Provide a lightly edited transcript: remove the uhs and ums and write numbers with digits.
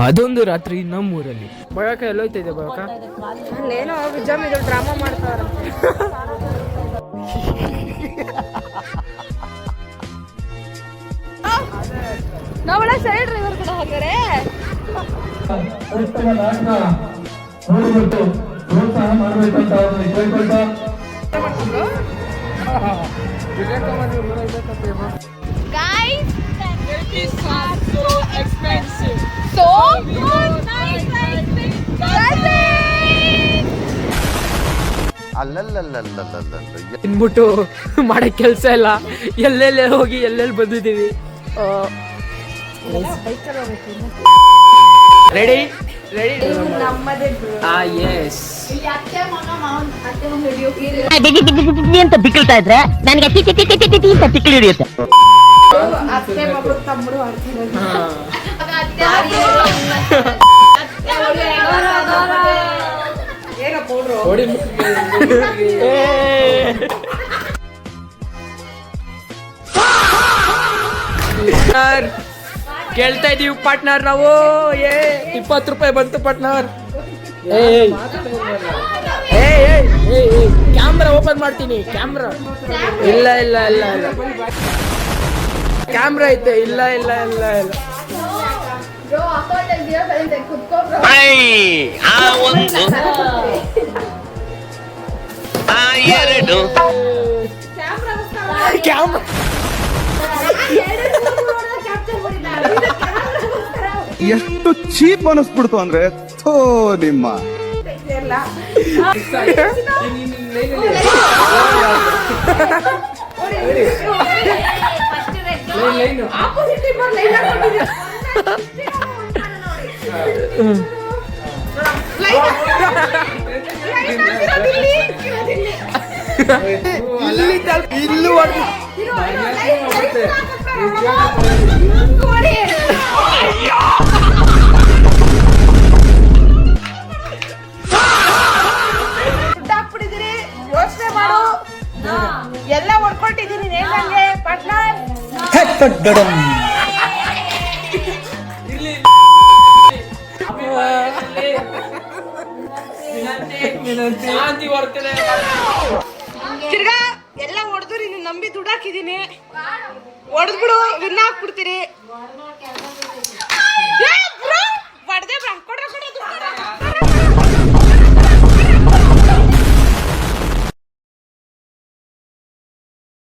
ಅದೊಂದು ರಾತ್ರಿ ನಮ್ಮೂರಲ್ಲಿ ಬಯಕ ಎಲ್ಲೋಯ್ತಿದೆ ಬಯಕ ಅಲ್ಲೇನೋ ವಿಜಮ್ ಇದು ಡ್ರಾಮಾ ಮಾಡ್ತಾರ ನಾವಳ ಸೈಡ್ ಡ್ರೈವರ್ ಕೂಡ ಹೋಗ್ತಾರೆ ನೋಡಿಬಿಟ್ಟು ಪ್ರೋತ್ಸಾಹ ಮಾಡಬೇಕಂತ ಅವ್ರನ್ನ ಕೇಳ್ಕೊಳ್ತಾ Guys, this are so expensive. So nice. ತಿನ್ಬಿಟ್ಟು ಮಾಡಕ್ ಕೆಲ್ಸ ಇಲ್ಲ ಎಲ್ಲೆಲ್ಲಿ ಹೋಗಿ ಎಲ್ಲೆಲ್ಲಿ ಬಂದಿದ್ದೀವಿ ರೆಡಿ ನಮ್ಮದೇ ಎಸ್ ಅಂತ ಬಿಕ್ಕಳ್ತಾ ಇದ್ರೆ ನನಗೆ ಅಂತ ತಿಕ್ಕಿ ಹಿಡಿಯುತ್ತೆ. ಅತ್ತೆ ಮಗಳು ತಮ್ಮರು ಕೇಳ್ತಾ ಇದೀವಿ ಪಾರ್ಟ್ನರ್ ನಾವು 20 ರೂಪಾಯಿ ಬಂತು ಪಾರ್ಟ್ನರ್. ಕ್ಯಾಮ್ರಾ ಓಪನ್ ಮಾಡ್ತೀನಿ. ಕ್ಯಾಮ್ರಾ ಇಲ್ಲ ಕ್ಯಾಮ್ರಾ ಐತೆ. ಇಲ್ಲ ಕ್ಯಾಮ್ರಾ ಎಷ್ಟು ಚೀಪ್ ಅನಿಸ್ಬಿಡ್ತು ಅಂದ್ರೆ ಥೋ ನಿಮ್ಮ ಇಲ್ಲೂ ಹಾಕ್ಬಿಟ್ಟಿದ್ದೀರಿ. ಯೋಚನೆ ಮಾಡು. ಎಲ್ಲ ಹೊಡ್ಕೊಟ್ಟಿದ್ದೀನಿ ನೇಮಂಗೆ ಪಾರ್ಟ್ನರ್. ತಿರ್ಗಾ ಎಲ್ಲ ಹೊಡೆದು ನೀನು ನಂಬಿ ದುಡ್ಡು ಹಾಕಿದ್ದೀನಿ. ಹೊಡೆದ್ಬಿಡು ವಿನ್ ಹಾಕ್ಬಿಡ್ತೀರಿ.